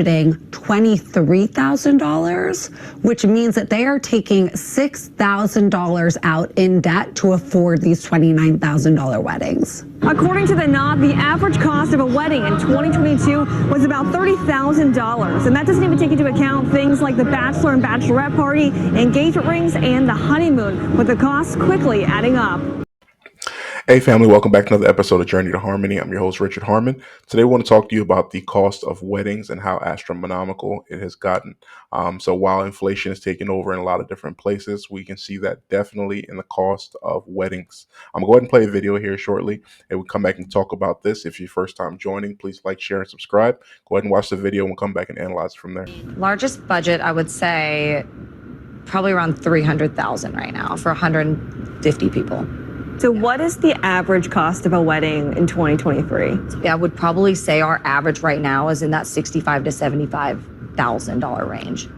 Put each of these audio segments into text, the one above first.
$23,000, which means that they are taking $6,000 out in debt to afford these $29,000 weddings. According to the Knot, the average cost of a wedding in 2022 was about $30,000. And that doesn't even take into account things like the bachelor and bachelorette party, engagement rings, and the honeymoon, with the costs quickly adding up. Hey family, welcome back to another episode of Journey to Harmony. I'm your host, Richard Harmon. Today I want to talk to you about the cost of weddings and how astronomical it has gotten. So while inflation is taking over in a lot of different places, we can see that definitely in the cost of weddings. I'm going to go ahead and play a video here shortly, and we'll come back and talk about this. If you're your first time joining, please like, share, and subscribe. Go ahead and watch the video, and we'll come back and analyze it from there. Largest budget, I would say, probably around $300,000 right now for 150 people. So what is the average cost of a wedding in 2023? I would probably say our average right now is in that $65,000 to $75,000 range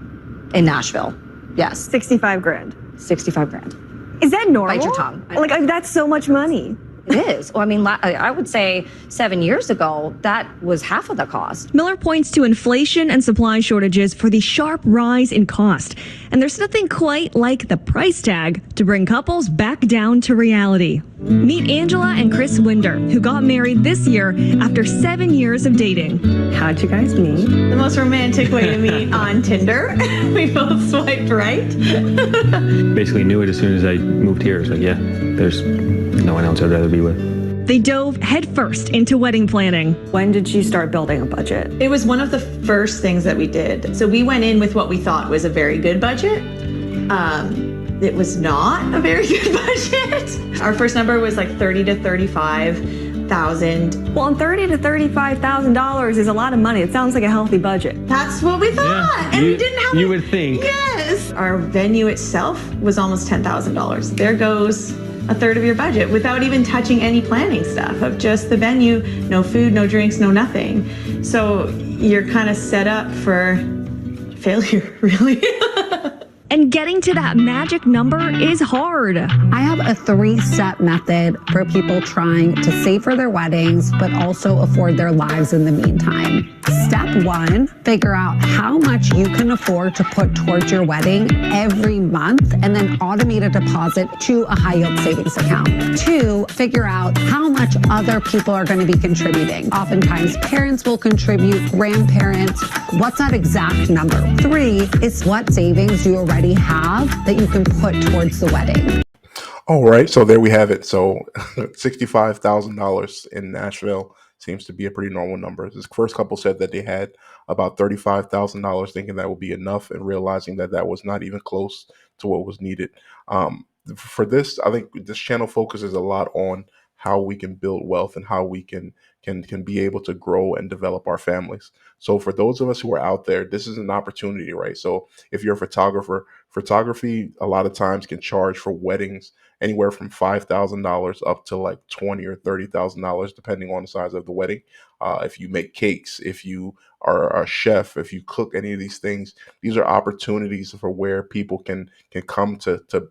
in Nashville. Yes. 65 grand. 65 grand. Is that normal? Bite your tongue. Like, that's so much money. It is. Well, I mean, I would say 7 years ago, that was half of the cost. Miller points to inflation and supply shortages for the sharp rise in cost. And there's nothing quite like the price tag to bring couples back down to reality. Meet Angela and Chris Winder, who got married this year after 7 years of dating. How'd you guys meet? The most romantic way to meet on Tinder. We both swiped right. Basically knew it as soon as I moved here. So yeah, there's no one else I'd rather be with. They dove headfirst into wedding planning. When did you start building a budget? It was one of the first things that we did. So we went in with what we thought was a very good budget. It was not a very good budget. Our first number was like $30,000 to $35,000. Well, and $30,000 to $35,000 is a lot of money. It sounds like a healthy budget. That's what we thought. Yeah, and we didn't have you would think. Yes. Our venue itself was almost $10,000. There goes a third of your budget without even touching any planning stuff of just the venue, no food, no drinks, no nothing. So you're kind of set up for failure, really. And getting to that magic number is hard. I have a 3-step method for people trying to save for their weddings, but also afford their lives in the meantime. Step 1, figure out how much you can afford to put towards your wedding every month, and then automate a deposit to a high yield savings account. 2, figure out how much other people are going to be contributing. Oftentimes parents will contribute, grandparents. What's that exact number? 3 is what savings you already have that you can put towards the wedding. All right, so there we have it. So $65,000 in Nashville seems to be a pretty normal number. This first couple said that they had about $35,000, thinking that would be enough, and realizing that that was not even close to what was needed. For this, I think this channel focuses a lot on how we can build wealth and how we can be able to grow and develop our families. So for those of us who are out there, this is an opportunity, right? So if you're a photographer, photography a lot of times can charge for weddings anywhere from $5,000 up to like $20,000 or $30,000, depending on the size of the wedding. If you make cakes, if you are a chef, if you cook any of these things, these are opportunities for where people can come to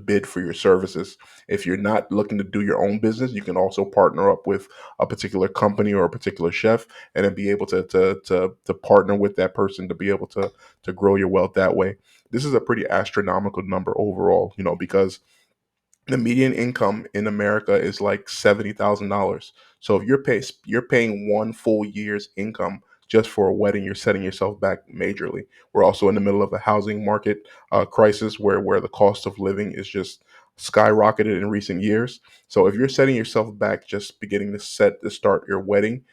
bid for your services. If you're not looking to do your own business, you can also partner up with a particular company or a particular chef, and then be able to partner with that person to be able to grow your wealth that way. This is a pretty astronomical number overall, because the median income in America is like $70,000. So if you're paying one full year's income just for a wedding, you're setting yourself back majorly. We're also in the middle of a housing market crisis where the cost of living is just skyrocketed in recent years. So if you're setting yourself back just beginning to start your wedding,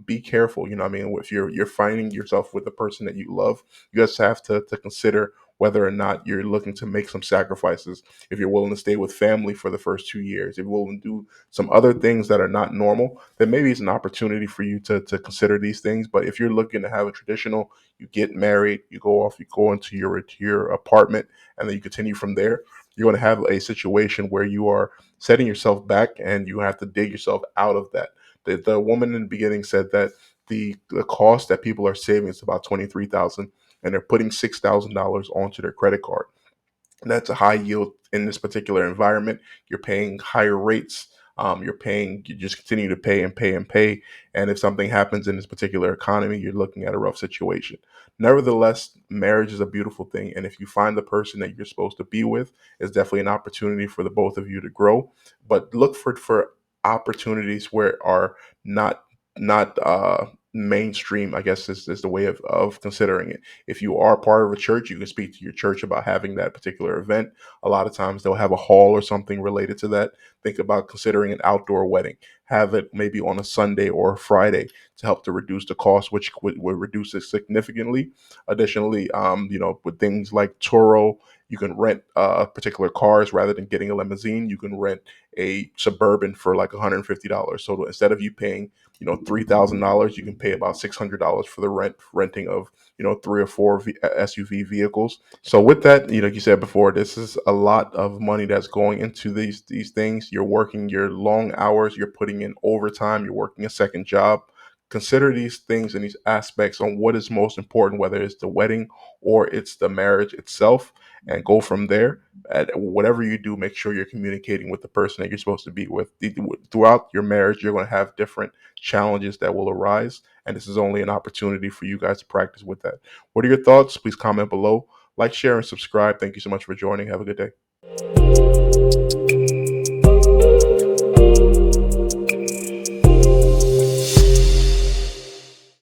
be careful. If you're finding yourself with a person that you love, you just have to consider whether or not you're looking to make some sacrifices. If you're willing to stay with family for the first 2 years, if you're willing to do some other things that are not normal, then maybe it's an opportunity for you to consider these things. But if you're looking to have a traditional, you get married, you go into your apartment, and then you continue from there, you're going to have a situation where you are setting yourself back and you have to dig yourself out of that. The woman in the beginning said that the cost that people are saving is about $23,000, and they're putting $6,000 onto their credit card. And that's a high yield in this particular environment. You're paying higher rates You're paying, you just continue to pay and pay and pay. And if something happens in this particular economy, you're looking at a rough situation. Nevertheless, marriage is a beautiful thing. And if you find the person that you're supposed to be with, it's definitely an opportunity for the both of you to grow. But look for opportunities where are not not mainstream, I guess is the way of considering it. If you are part of a church, you can speak to your church about having that particular event. A lot of times they'll have a hall or something related to that. Think about considering an outdoor wedding. Have it maybe on a Sunday or a Friday to help to reduce the cost, which would reduce it significantly. Additionally, with things like Turo, you can rent particular cars rather than getting a limousine. You can rent a Suburban for like $150. So instead of you paying $3,000, you can pay about $600 for the renting of three or four SUV vehicles. So with that, like you said before, this is a lot of money that's going into these things. You're working your long hours, you're putting in overtime, you're working a second job. Consider these things and these aspects on what is most important, whether it's the wedding or it's the marriage itself, and go from there. At whatever you do, make sure you're communicating with the person that you're supposed to be with. Throughout your marriage, you're going to have different challenges that will arise, and this is only an opportunity for you guys to practice with that. What are your thoughts? Please comment below. Like, share, and subscribe. Thank you so much for joining. Have a good day.